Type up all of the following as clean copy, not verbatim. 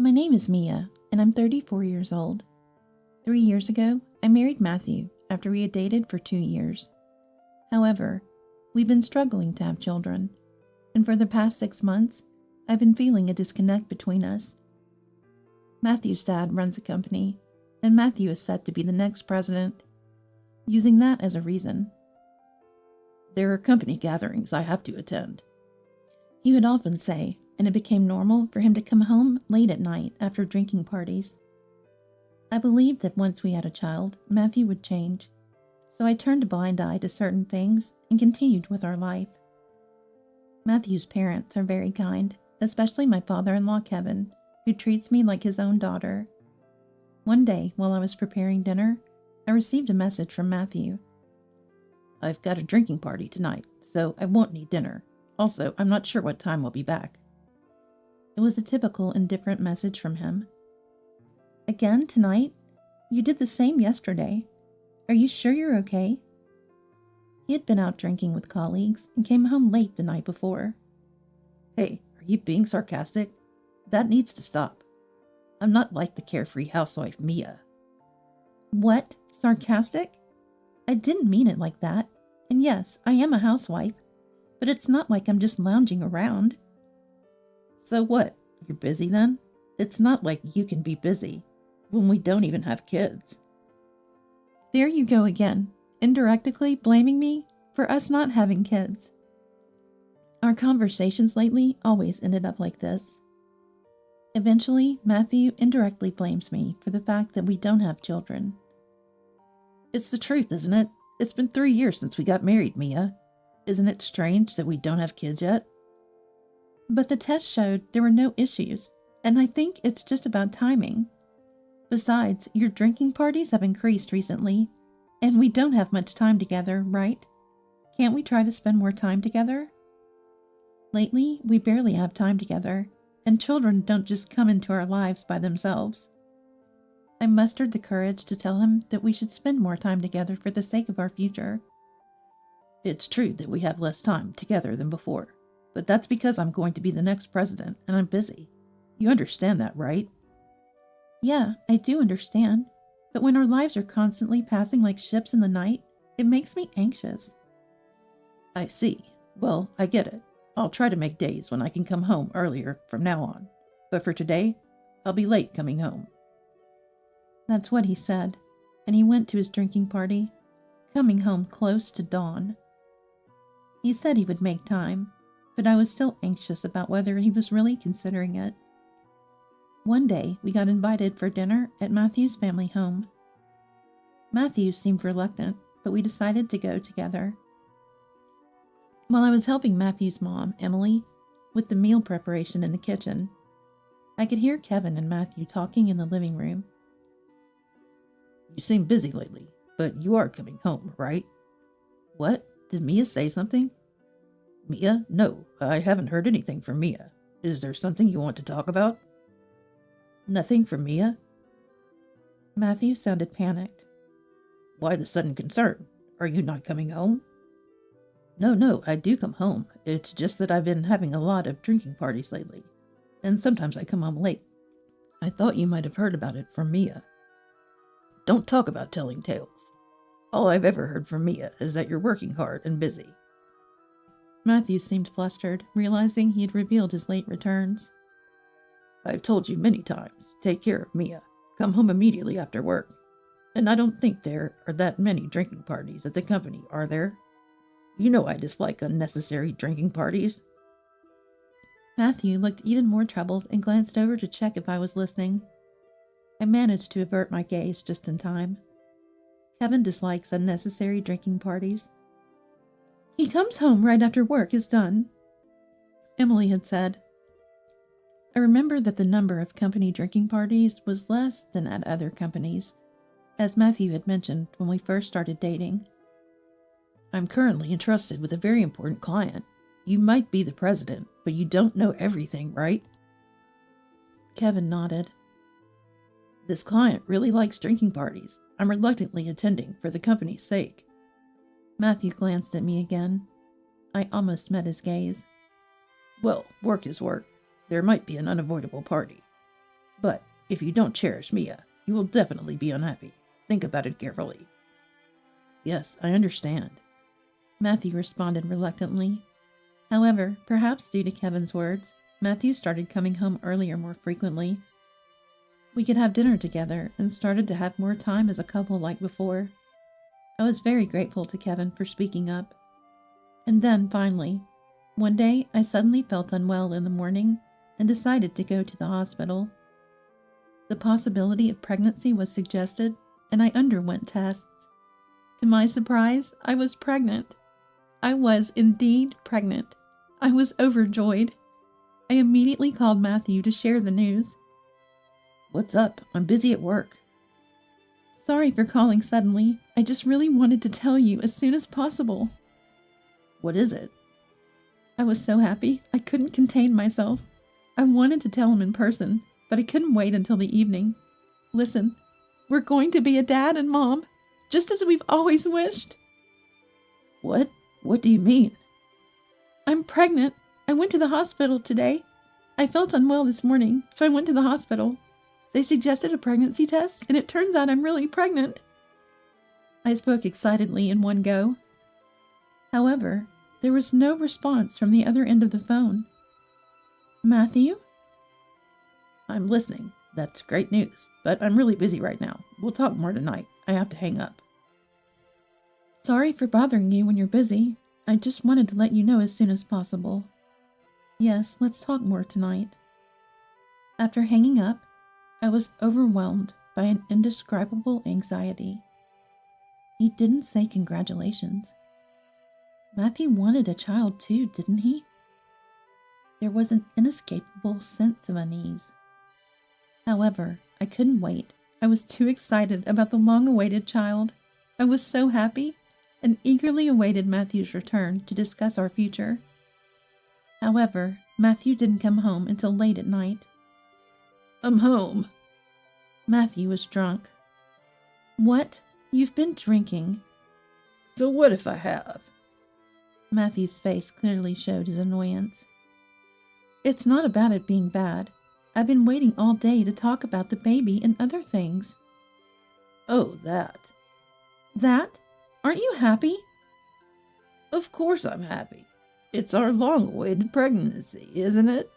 My name is Mia, and I'm 34 years old. 3 years ago, I married Matthew after we had dated for 2 years. However, we've been struggling to have children, and for the past 6 months, I've been feeling a disconnect between us. Matthew's dad runs a company, and Matthew is set to be the next president, using that as a reason. There are company gatherings I have to attend, He would often say, and it became normal for him to come home late at night after drinking parties. I believed that once we had a child, Matthew would change, so I turned a blind eye to certain things and continued with our life. Matthew's parents are very kind, especially my father-in-law Kevin, who treats me like his own daughter. One day, while I was preparing dinner, I received a message from Matthew. I've got a drinking party tonight, so I won't need dinner. Also, I'm not sure what time we'll be back. It was a typical indifferent message from him. Again tonight? You did the same yesterday. Are you sure you're okay? He had been out drinking with colleagues and came home late the night before. Hey, are you being sarcastic? That needs to stop. I'm not like the carefree housewife Mia. What? Sarcastic? I didn't mean it like that. And yes, I am a housewife, but it's not like I'm just lounging around. So what? You're busy then? It's not like you can be busy when we don't even have kids. There you go again, indirectly blaming me for us not having kids. Our conversations lately always ended up like this. Eventually, Matthew indirectly blames me for the fact that we don't have children. It's the truth, isn't it? It's been 3 years since we got married, Mia. Isn't it strange that we don't have kids yet? But the test showed there were no issues, and I think it's just about timing. Besides, your drinking parties have increased recently, and we don't have much time together, right? Can't we try to spend more time together? Lately, we barely have time together, and children don't just come into our lives by themselves. I mustered the courage to tell him that we should spend more time together for the sake of our future. It's true that we have less time together than before, but that's because I'm going to be the next president and I'm busy. You understand that, right? Yeah, I do understand, but when our lives are constantly passing like ships in the night, it makes me anxious. I see. Well, I get it. I'll try to make days when I can come home earlier from now on, but for today, I'll be late coming home. That's what he said, and he went to his drinking party, coming home close to dawn. He said he would make time, but I was still anxious about whether he was really considering it. One day, we got invited for dinner at Matthew's family home. Matthew seemed reluctant, but we decided to go together. While I was helping Matthew's mom, Emily, with the meal preparation in the kitchen, I could hear Kevin and Matthew talking in the living room. You seem busy lately, but you are coming home, right? What? Did Mia say something? Mia? No, I haven't heard anything from Mia. Is there something you want to talk about? Nothing from Mia? Matthew sounded panicked. Why the sudden concern? Are you not coming home? No, I do come home. It's just that I've been having a lot of drinking parties lately, and sometimes I come home late. I thought you might have heard about it from Mia. Don't talk about telling tales. All I've ever heard from Mia is that you're working hard and busy. Matthew seemed flustered, realizing he had revealed his late returns. I've told you many times, take care of Mia. Come home immediately after work. And I don't think there are that many drinking parties at the company, are there? You know I dislike unnecessary drinking parties. Matthew looked even more troubled and glanced over to check if I was listening. I managed to avert my gaze just in time. Kevin dislikes unnecessary drinking parties. He comes home right after work is done, Emily had said. I remember that the number of company drinking parties was less than at other companies, as Matthew had mentioned when we first started dating. I'm currently entrusted with a very important client. You might be the president, but you don't know everything, right? Kevin nodded. This client really likes drinking parties. I'm reluctantly attending for the company's sake. Matthew glanced at me again. I almost met his gaze. Well, work is work. There might be an unavoidable party. But if you don't cherish Mia, you will definitely be unhappy. Think about it carefully. Yes, I understand, Matthew responded reluctantly. However, perhaps due to Kevin's words, Matthew started coming home earlier more frequently. We could have dinner together and started to have more time as a couple like before. I was very grateful to Kevin for speaking up. And then, finally, one day I suddenly felt unwell in the morning and decided to go to the hospital. The possibility of pregnancy was suggested, and I underwent tests. To my surprise, I was pregnant. I was indeed pregnant. I was overjoyed. I immediately called Matthew to share the news. What's up? I'm busy at work. Sorry for calling suddenly. I just really wanted to tell you as soon as possible. What is it? I was so happy, I couldn't contain myself. I wanted to tell him in person, but I couldn't wait until the evening. Listen, we're going to be a dad and mom, just as we've always wished. What? What do you mean? I'm pregnant. I went to the hospital today. I felt unwell this morning, so I went to the hospital. They suggested a pregnancy test, and it turns out I'm really pregnant. I spoke excitedly in one go. However, there was no response from the other end of the phone. Matthew? I'm listening. That's great news, but I'm really busy right now. We'll talk more tonight. I have to hang up. Sorry for bothering you when you're busy. I just wanted to let you know as soon as possible. Yes, let's talk more tonight. After hanging up, I was overwhelmed by an indescribable anxiety. He didn't say congratulations. Matthew wanted a child too, didn't he? There was an inescapable sense of unease. However, I couldn't wait. I was too excited about the long-awaited child. I was so happy and eagerly awaited Matthew's return to discuss our future. However, Matthew didn't come home until late at night. I'm home. Matthew was drunk. What? You've been drinking. So what if I have? Matthew's face clearly showed his annoyance. It's not about it being bad. I've been waiting all day to talk about the baby and other things. Oh, that. That? Aren't you happy? Of course I'm happy. It's our long-awaited pregnancy, isn't it?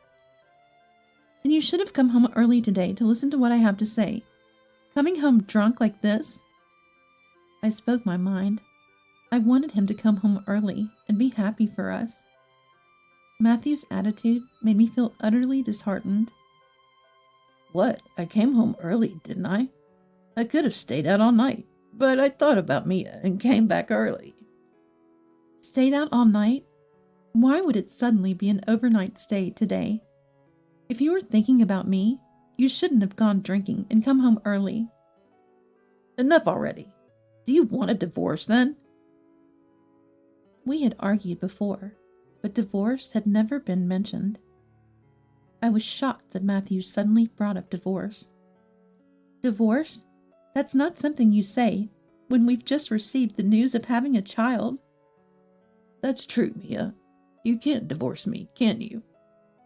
Then you should have come home early today to listen to what I have to say. Coming home drunk like this? I spoke my mind. I wanted him to come home early and be happy for us. Matthew's attitude made me feel utterly disheartened. What? I came home early, didn't I? I could have stayed out all night, but I thought about Mia and came back early. Stayed out all night? Why would it suddenly be an overnight stay today? If you were thinking about me, you shouldn't have gone drinking and come home early. Enough already. Do you want a divorce then? We had argued before, but divorce had never been mentioned. I was shocked that Matthew suddenly brought up divorce. Divorce? That's not something you say when we've just received the news of having a child. That's true, Mia. You can't divorce me, can you?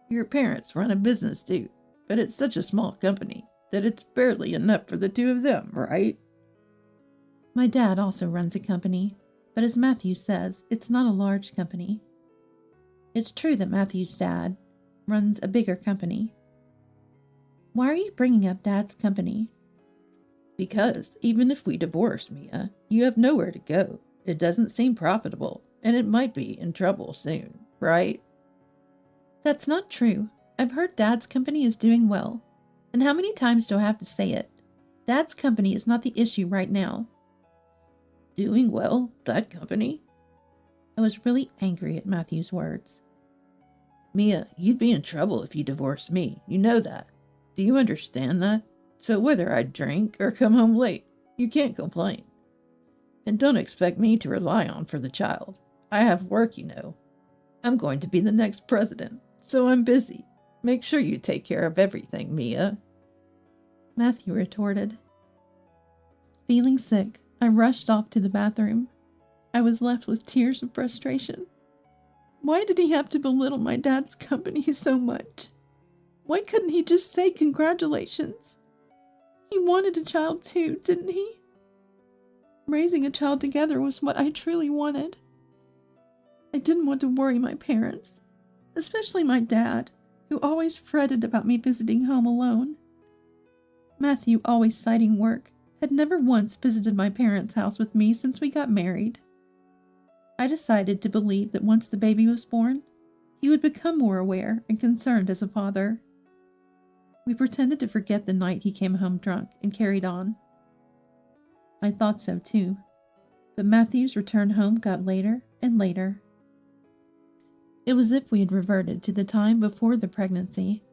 Your parents run a business too, but it's such a small company that it's barely enough for the two of them, right? My dad also runs a company, but as Matthew says, it's not a large company. It's true that Matthew's dad runs a bigger company. Why are you bringing up Dad's company? Because even if we divorce, Mia, you have nowhere to go. It doesn't seem profitable, and it might be in trouble soon, right? That's not true. I've heard Dad's company is doing well. And how many times do I have to say it? Dad's company is not the issue right now. Doing well? That company? I was really angry at Matthew's words. Mia, you'd be in trouble if you divorced me. You know that. Do you understand that? So whether I drink or come home late, you can't complain. And don't expect me to rely on for the child. I have work, you know. I'm going to be the next president, so I'm busy. Make sure you take care of everything, Mia. Matthew retorted. Feeling sick, I rushed off to the bathroom. I was left with tears of frustration. Why did he have to belittle my dad's company so much? Why couldn't he just say congratulations? He wanted a child too, didn't he? Raising a child together was what I truly wanted. I didn't want to worry my parents, especially my dad, who always fretted about me visiting home alone. Matthew, always citing work, had never once visited my parents' house with me since we got married. I decided to believe that once the baby was born, he would become more aware and concerned as a father. We pretended to forget the night he came home drunk and carried on. I thought so too, but Matthew's return home got later and later. It was as if we had reverted to the time before the pregnancy.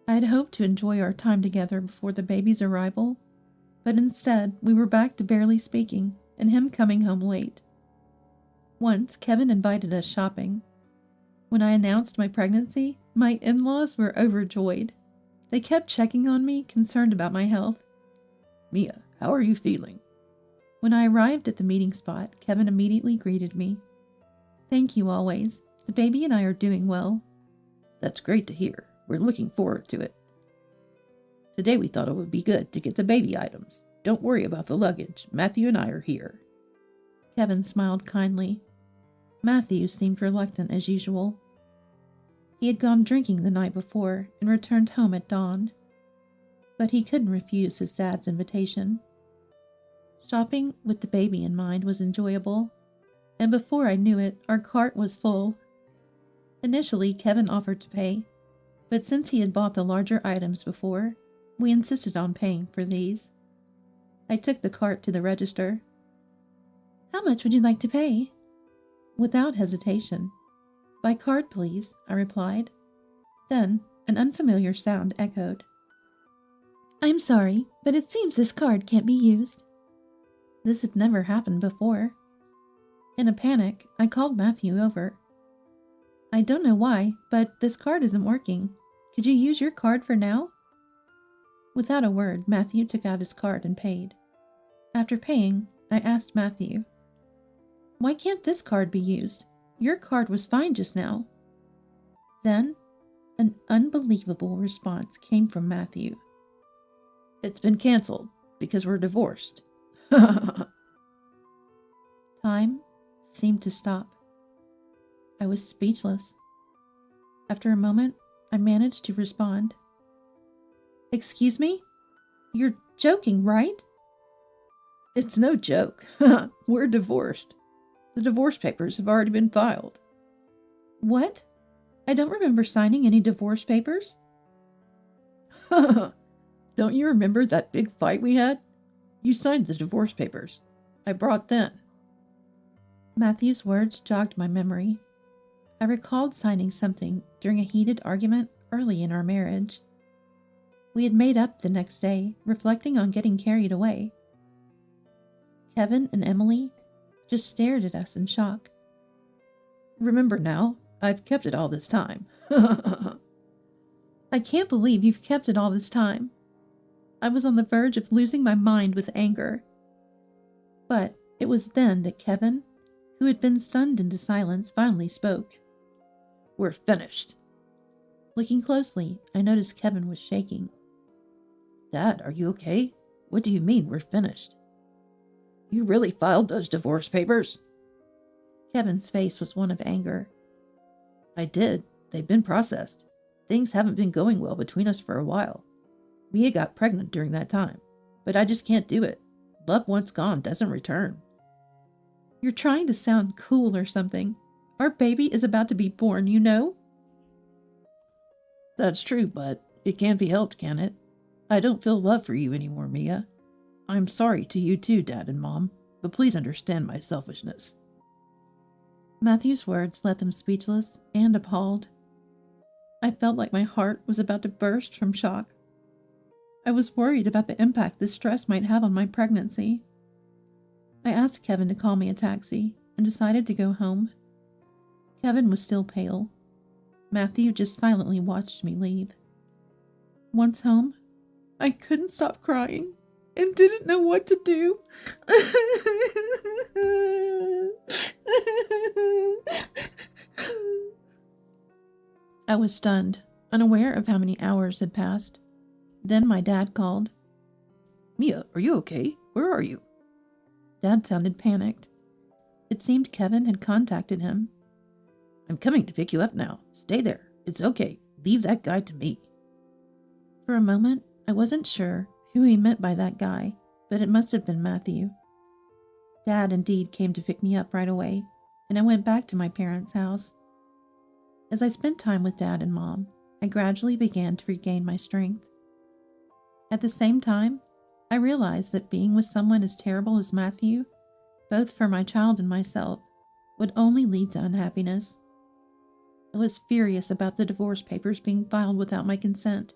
I had hoped to enjoy our time together before the baby's arrival, but instead we were back to barely speaking and him coming home late. Once, Kevin invited us shopping. When I announced my pregnancy, my in-laws were overjoyed. They kept checking on me, concerned about my health. Mia, how are you feeling? When I arrived at the meeting spot, Kevin immediately greeted me. Thank you always. The baby and I are doing well. That's great to hear. We're looking forward to it. Today we thought it would be good to get the baby items. Don't worry about the luggage. Matthew and I are here. Kevin smiled kindly. Matthew seemed reluctant as usual. He had gone drinking the night before and returned home at dawn. But he couldn't refuse his dad's invitation. Shopping with the baby in mind was enjoyable, and before I knew it, our cart was full. Initially, Kevin offered to pay, but since he had bought the larger items before, we insisted on paying for these. I took the cart to the register. How much would you like to pay? Without hesitation. By card, please, I replied. Then, an unfamiliar sound echoed. I'm sorry, but it seems this card can't be used. This had never happened before. In a panic, I called Matthew over. I don't know why, but this card isn't working. Could you use your card for now? Without a word, Matthew took out his card and paid. After paying, I asked Matthew, why can't this card be used? Your card was fine just now. Then, an unbelievable response came from Matthew. It's been canceled because we're divorced. Time seemed to stop. I was speechless. After a moment, I managed to respond. Excuse me? You're joking, right? It's no joke. We're divorced. The divorce papers have already been filed. What? I don't remember signing any divorce papers. Don't you remember that big fight we had? You signed the divorce papers. I brought them. Matthew's words jogged my memory. I recalled signing something during a heated argument early in our marriage. We had made up the next day, reflecting on getting carried away. Kevin and Emily just stared at us in shock. Remember now, I've kept it all this time. I can't believe you've kept it all this time. I was on the verge of losing my mind with anger. But it was then that Kevin, who had been stunned into silence, finally spoke. We're finished. Looking closely, I noticed Kevin was shaking. Dad, are you okay? What do you mean we're finished? You really filed those divorce papers? Kevin's face was one of anger. I did. They've been processed. Things haven't been going well between us for a while. Mia got pregnant during that time, but I just can't do it. Love once gone doesn't return. You're trying to sound cool or something. Our baby is about to be born, you know? That's true, but it can't be helped, can it? I don't feel love for you anymore, Mia. I'm sorry to you too, Dad and Mom, but please understand my selfishness. Matthew's words left them speechless and appalled. I felt like my heart was about to burst from shock. I was worried about the impact this stress might have on my pregnancy. I asked Kevin to call me a taxi and decided to go home. Kevin was still pale. Matthew just silently watched me leave. Once home, I couldn't stop crying and didn't know what to do. I was stunned. unaware of how many hours had passed. Then my dad called. Mia, are you okay? Where are you? Dad sounded panicked. It seemed Kevin had contacted him. I'm coming to pick you up now. Stay there. It's okay. Leave that guy to me. For a moment, I wasn't sure who he meant by that guy, but it must have been Matthew. Dad indeed came to pick me up right away, and I went back to my parents' house. As I spent time with Dad and Mom, I gradually began to regain my strength. At the same time, I realized that being with someone as terrible as Matthew, both for my child and myself, would only lead to unhappiness. I was furious about the divorce papers being filed without my consent,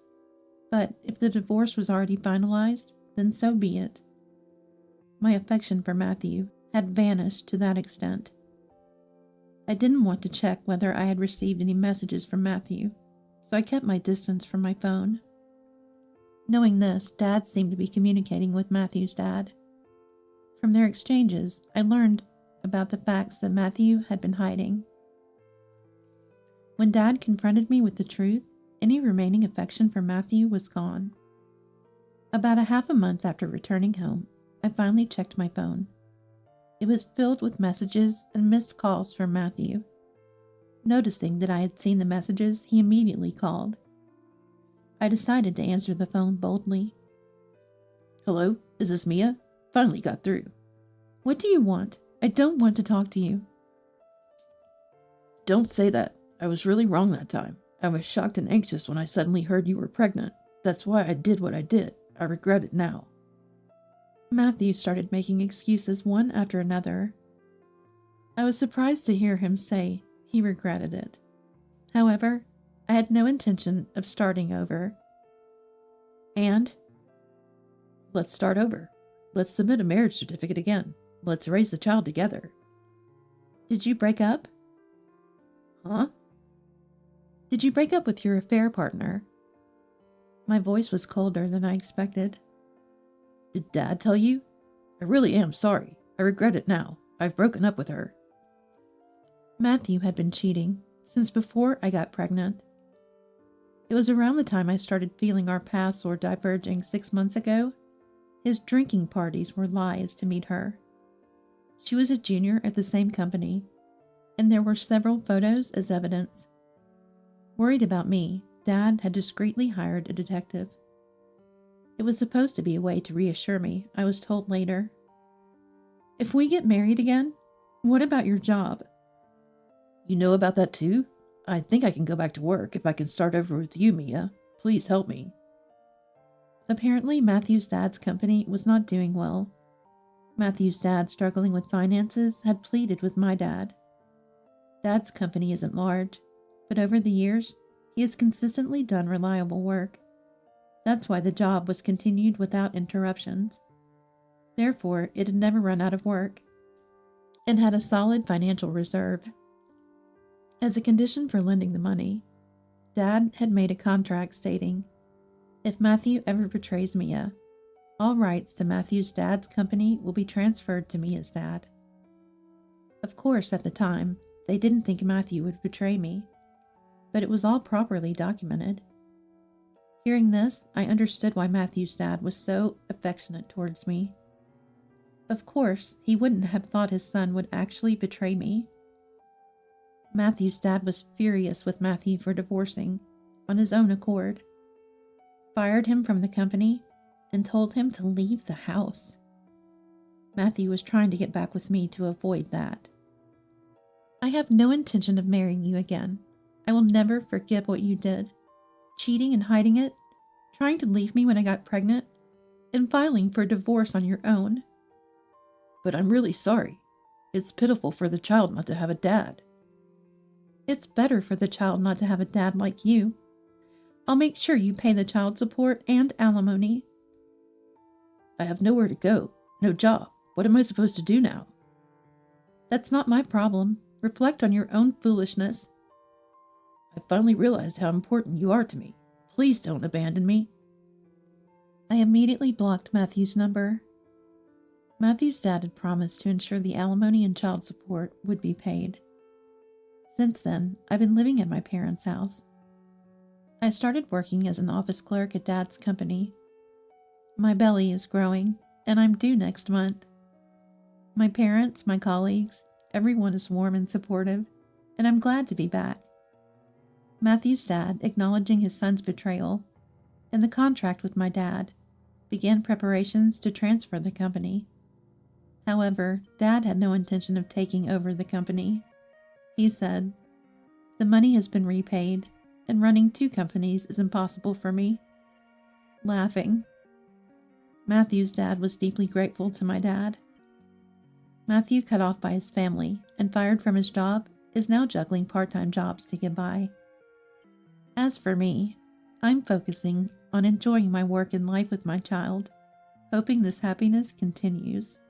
but if the divorce was already finalized, then so be it. My affection for Matthew had vanished to that extent. I didn't want to check whether I had received any messages from Matthew, so I kept my distance from my phone. Knowing this, Dad seemed to be communicating with Matthew's dad. From their exchanges, I learned about the facts that Matthew had been hiding. When Dad confronted me with the truth, any remaining affection for Matthew was gone. About a half a month after returning home, I finally checked my phone. It was filled with messages and missed calls from Matthew. Noticing that I had seen the messages, he immediately called. I decided to answer the phone boldly. Hello, is this Mia? Finally got through. What do you want? I don't want to talk to you. Don't say that. I was really wrong that time. I was shocked and anxious when I suddenly heard you were pregnant. That's why I did what I did. I regret it now. Matthew started making excuses one after another. I was surprised to hear him say he regretted it. However, I had no intention of starting over. And let's start over. Let's submit a marriage certificate again. Let's raise the child together. Did you break up? Huh? Did you break up with your affair partner? My voice was colder than I expected. Did Dad tell you? I really am sorry. I regret it now. I've broken up with her. Matthew had been cheating since before I got pregnant. It was around the time I started feeling our paths were diverging 6 months ago. His drinking parties were lies to meet her. She was a junior at the same company, and there were several photos as evidence. Worried about me, Dad had discreetly hired a detective. It was supposed to be a way to reassure me, I was told later. If we get married again, what about your job? You know about that too? I think I can go back to work if I can start over with you, Mia. Please help me. Apparently, Matthew's dad's company was not doing well. Matthew's dad, struggling with finances, had pleaded with my dad. Dad's company isn't large, but over the years, he has consistently done reliable work. That's why the job was continued without interruptions. Therefore, it had never run out of work and had a solid financial reserve. As a condition for lending the money, Dad had made a contract stating, if Matthew ever betrays Mia, all rights to Matthew's dad's company will be transferred to Mia's dad. Of course, at the time, they didn't think Matthew would betray me, but it was all properly documented. Hearing this, I understood why Matthew's dad was so affectionate towards me. Of course, he wouldn't have thought his son would actually betray me. Matthew's dad was furious with Matthew for divorcing, on his own accord, fired him from the company, and told him to leave the house. Matthew was trying to get back with me to avoid that. I have no intention of marrying you again. I will never forgive what you did. Cheating and hiding it, trying to leave me when I got pregnant, and filing for divorce on your own. But I'm really sorry. It's pitiful for the child not to have a dad. It's better for the child not to have a dad like you. I'll make sure you pay the child support and alimony. I have nowhere to go, no job. What am I supposed to do now? That's not my problem. Reflect on your own foolishness. I finally realized how important you are to me. Please don't abandon me. I immediately blocked Matthew's number. Matthew's dad had promised to ensure the alimony and child support would be paid. Since then, I've been living at my parents' house. I started working as an office clerk at Dad's company. My belly is growing, and I'm due next month. My parents, my colleagues, everyone is warm and supportive, and I'm glad to be back. Matthew's dad, acknowledging his son's betrayal and the contract with my dad, began preparations to transfer the company. However, Dad had no intention of taking over the company. He said, "The money has been repaid, and running 2 companies is impossible for me." Laughing. Matthew's dad was deeply grateful to my dad. Matthew, cut off by his family and fired from his job, is now juggling part-time jobs to get by. As for me, I'm focusing on enjoying my work and life with my child, hoping this happiness continues.